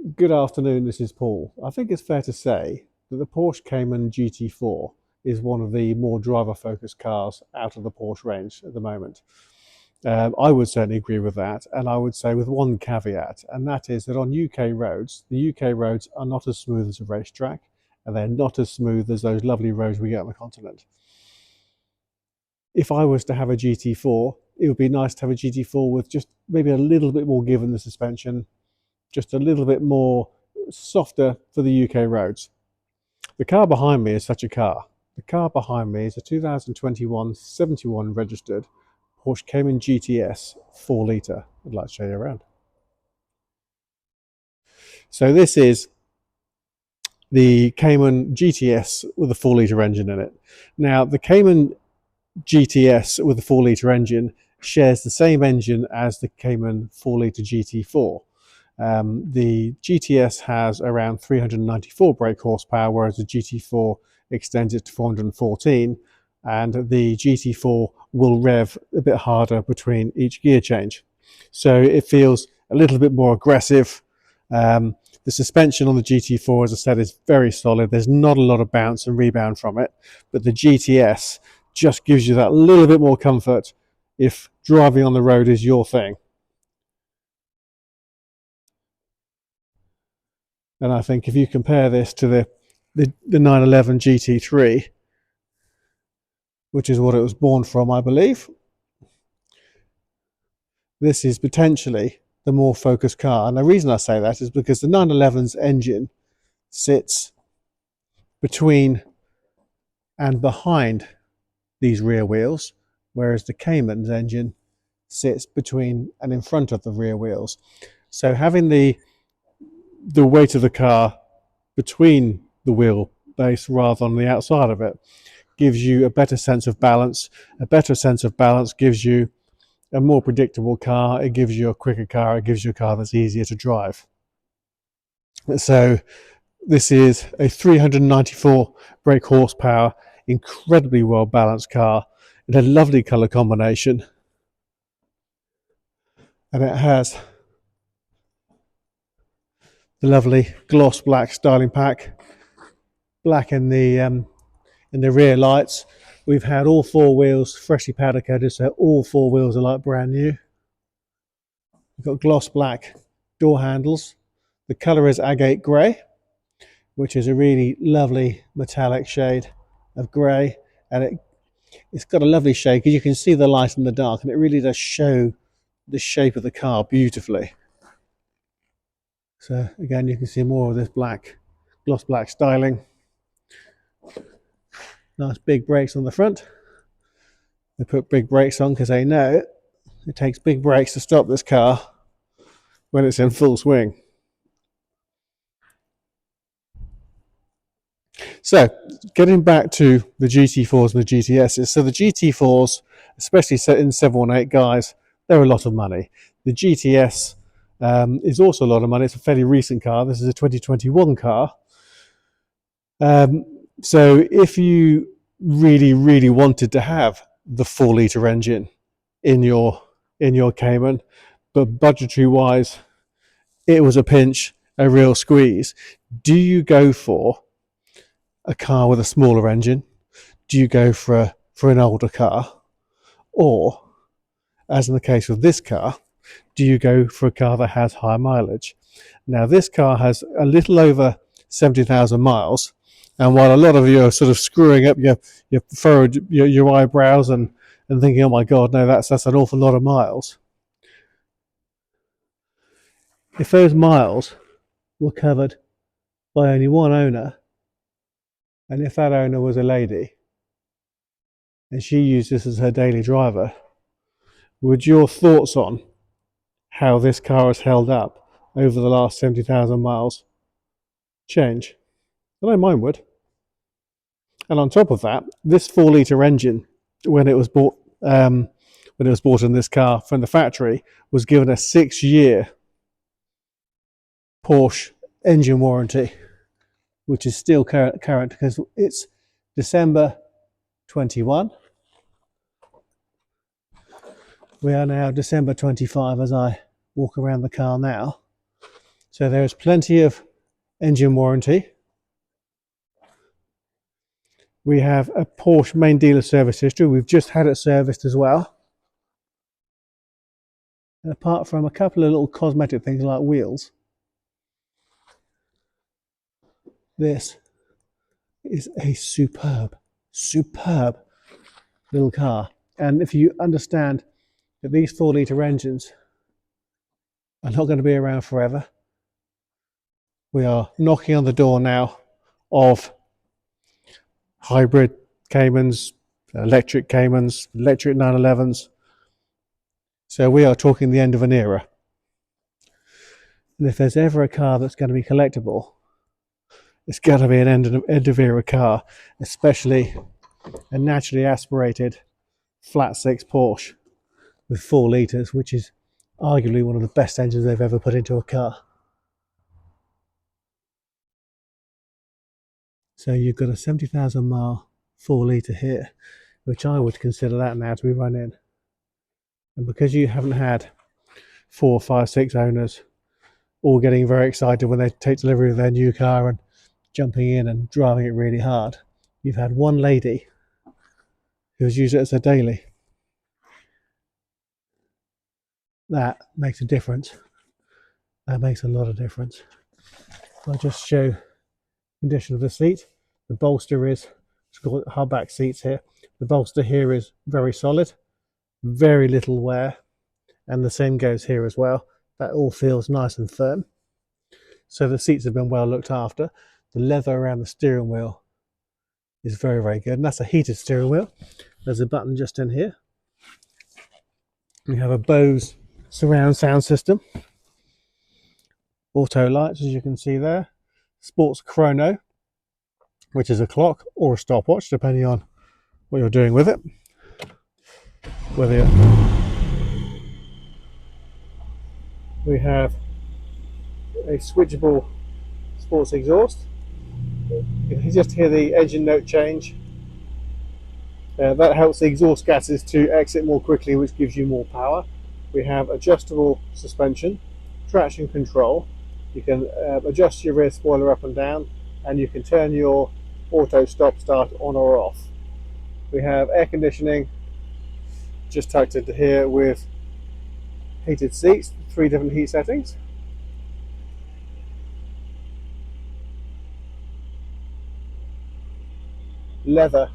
Good afternoon, this is Paul. I think it's fair to say that the Porsche Cayman GT4 is one of the more driver-focused cars out of the Porsche range at the moment. I would certainly agree with that, and I would say with one caveat, and that is that on UK roads, the UK roads are not as smooth as a racetrack, and they're not as smooth as those lovely roads we get on the continent. If I was to have a GT4, it would be nice to have a GT4 with just maybe a little bit more give in the suspension, just a little bit more softer for the UK roads. The car behind me is such a car. The car behind me is a 2021 71 registered Porsche Cayman GTS 4 litre. I'd like to show you around. So this is the Cayman GTS with a 4 litre engine in it. Now the Cayman GTS with a 4 litre engine shares the same engine as the Cayman 4 litre GT4. The GTS has around 394 brake horsepower, whereas the GT4 extends it to 414, and the GT4 will rev a bit harder between each gear change. So it feels a little bit more aggressive. The suspension on the GT4, as I said, is very solid. There's not a lot of bounce and rebound from it, but the GTS just gives you that little bit more comfort if driving on the road is your thing. And I think if you compare this to the 911 GT3, which is what it was born from, I believe, this is potentially the more focused car. And the reason I say that is because the 911's engine sits between and behind these rear wheels, whereas the Cayman's engine sits between and in front of the rear wheels. So having the weight of the car between the wheelbase rather than the outside of it gives you a better sense of balance. A better sense of balance gives you a more predictable car. It gives you a quicker car. It gives you a car that's easier to drive. So this is a 394 brake horsepower, incredibly well balanced car in a lovely color combination, and it has the lovely gloss black styling pack, black in the rear lights. We've had all four wheels freshly powder coated, so all four wheels are like brand new. We've got gloss black door handles. The colour is Agate Grey, which is a really lovely metallic shade of grey, and it's got a lovely shade because you can see the light in the dark, and it really does show the shape of the car beautifully. So again, you can see more of this black, gloss black styling. Nice big brakes on the front. They put big brakes on because they know it takes big brakes to stop this car when it's in full swing. So getting back to the GT4s and the GTSs. So the GT4s, especially in 718 guys, they're a lot of money. The GTS is also a lot of money. It's a fairly recent car. This is a 2021 car. So if you really wanted to have the 4 litre engine in your Cayman, but budgetary wise it was a pinch, a real squeeze, do you go for a car with a smaller engine? Do you go for an older car? Or, as in the case with this car, do you go for a car that has high mileage? Now this car has a little over 70,000 miles, and while a lot of you are sort of screwing up your eyebrows and thinking, oh my god, no, that's an awful lot of miles. If those miles were covered by only one owner, and if that owner was a lady and she used this as her daily driver, would your thoughts on how this car has held up over the last 70,000 miles change? I know mine would. And on top of that, this 4 litre engine, when it was bought in this car from the factory, was given a 6-year Porsche engine warranty, which is still current because it's December 21. We are now December 25 as I walk around the car now. So there is plenty of engine warranty. We have a Porsche main dealer service history. We've just had it serviced as well. And apart from a couple of little cosmetic things like wheels, this is a superb little car. And if you understand that these 4-litre engines are not going to be around forever, we are knocking on the door now of hybrid Caymans, electric Caymans, electric 911s. So we are talking the end of an era. And if there's ever a car that's going to be collectible, it's going to be an end of era car, especially a naturally aspirated flat six Porsche with 4 litres, which is arguably one of the best engines they've ever put into a car. So you've got a 70,000 mile 4 litre here, which I would consider that now to be run in. And because you haven't had 4, 5, 6 owners all getting very excited when they take delivery of their new car and jumping in and driving it really hard, you've had one lady who's used it as a daily. That makes a difference. That makes a lot of difference. I'll just show condition of the seat. The bolster is, it's got hardback seats here. The bolster here is very solid, very little wear, and the same goes here as well. That all feels nice and firm. So the seats have been well looked after. The leather around the steering wheel is very, very good, and that's a heated steering wheel. There's a button just in here. We have a Bose surround sound system. Auto lights, as you can see there. Sports chrono, which is a clock or a stopwatch, depending on what you're doing with it. We have a switchable sports exhaust. You can just hear the engine note change. That helps the exhaust gases to exit more quickly, which gives you more power. We have adjustable suspension, traction control. You can adjust your rear spoiler up and down, and you can turn your auto stop start on or off. We have air conditioning just tucked into here with heated seats, 3 different heat settings. Leather,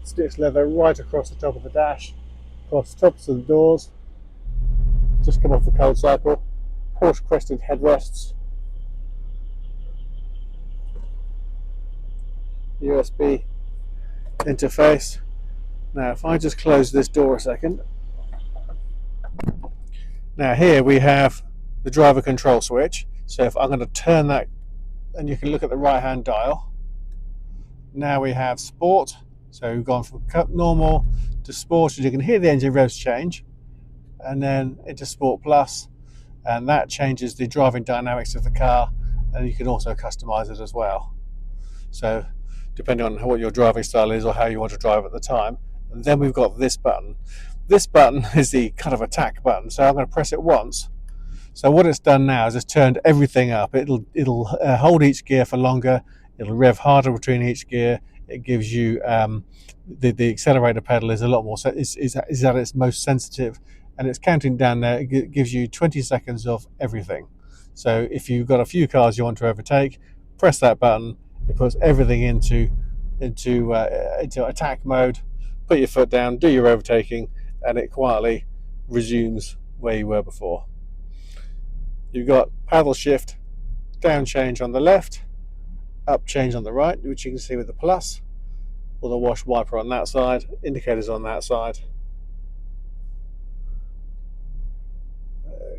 stitched leather right across the top of the dash, across the tops of the doors. Just come off the cold cycle. Porsche crested headrests. USB interface. Now if I just close this door a second. Now here we have the driver control switch. So if I'm going to turn that, and you can look at the right hand dial. Now we have sport. So we've gone from normal to sport, and you can hear the engine revs change, and then into sport plus, and that changes the driving dynamics of the car, and you can also customize it as well. So depending on what your driving style is or how you want to drive at the time. And then we've got this button. This button is the kind of attack button, so I'm going to press it once. So what it's done now is it's turned everything up. It'll hold each gear for longer. It'll rev harder between each gear. It gives you the accelerator pedal is a lot more is at its most sensitive, and it's counting down there. It gives you 20 seconds of everything. So if you've got a few cars you want to overtake, press that button. It puts everything into attack mode. Put your foot down, do your overtaking, and it quietly resumes where you were before. You've got paddle shift, down change on the left, up change on the right, which you can see with the plus, or the wash wiper on that side, indicators on that side.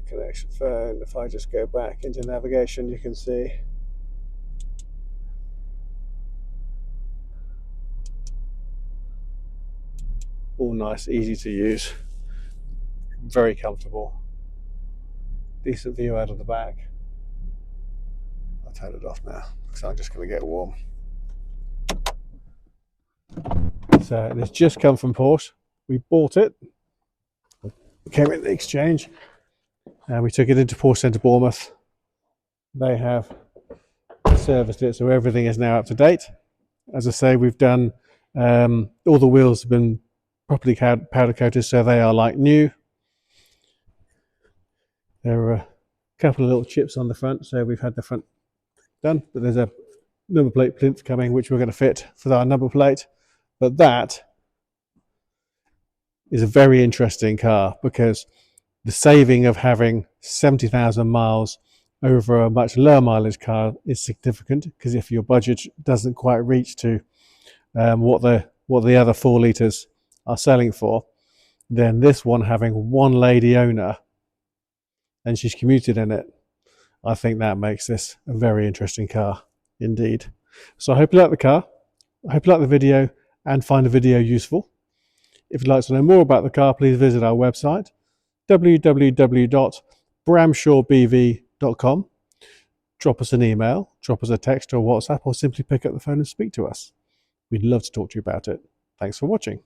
Connection phone. If I just go back into navigation, you can see all nice, easy to use, very comfortable, decent view out of the back. I'll turn it off now because I'm just going to get warm. So it's just come from Porsche. We bought it. It came in the exchange, and we took it into Porsche Centre Bournemouth. they have serviced it, so everything is now up to date. As I say, we've done all the wheels have been properly powder coated, so they are like new. There are a couple of little chips on the front, so we've had the front done, but there's a number plate plinth coming which we're going to fit for our number plate. But that is a very interesting car because the saving of having 70,000 miles over a much lower mileage car is significant, because if your budget doesn't quite reach to what the other 4 litres are selling for, then this one, having one lady owner and she's commuted in it, I think that makes this a very interesting car indeed. So I hope you like the car. I hope you like the video and find the video useful. If you'd like to know more about the car, please visit our website, www.bramshawebv.com. Drop us an email, drop us a text or WhatsApp, or simply pick up the phone and speak to us. We'd love to talk to you about it. Thanks for watching.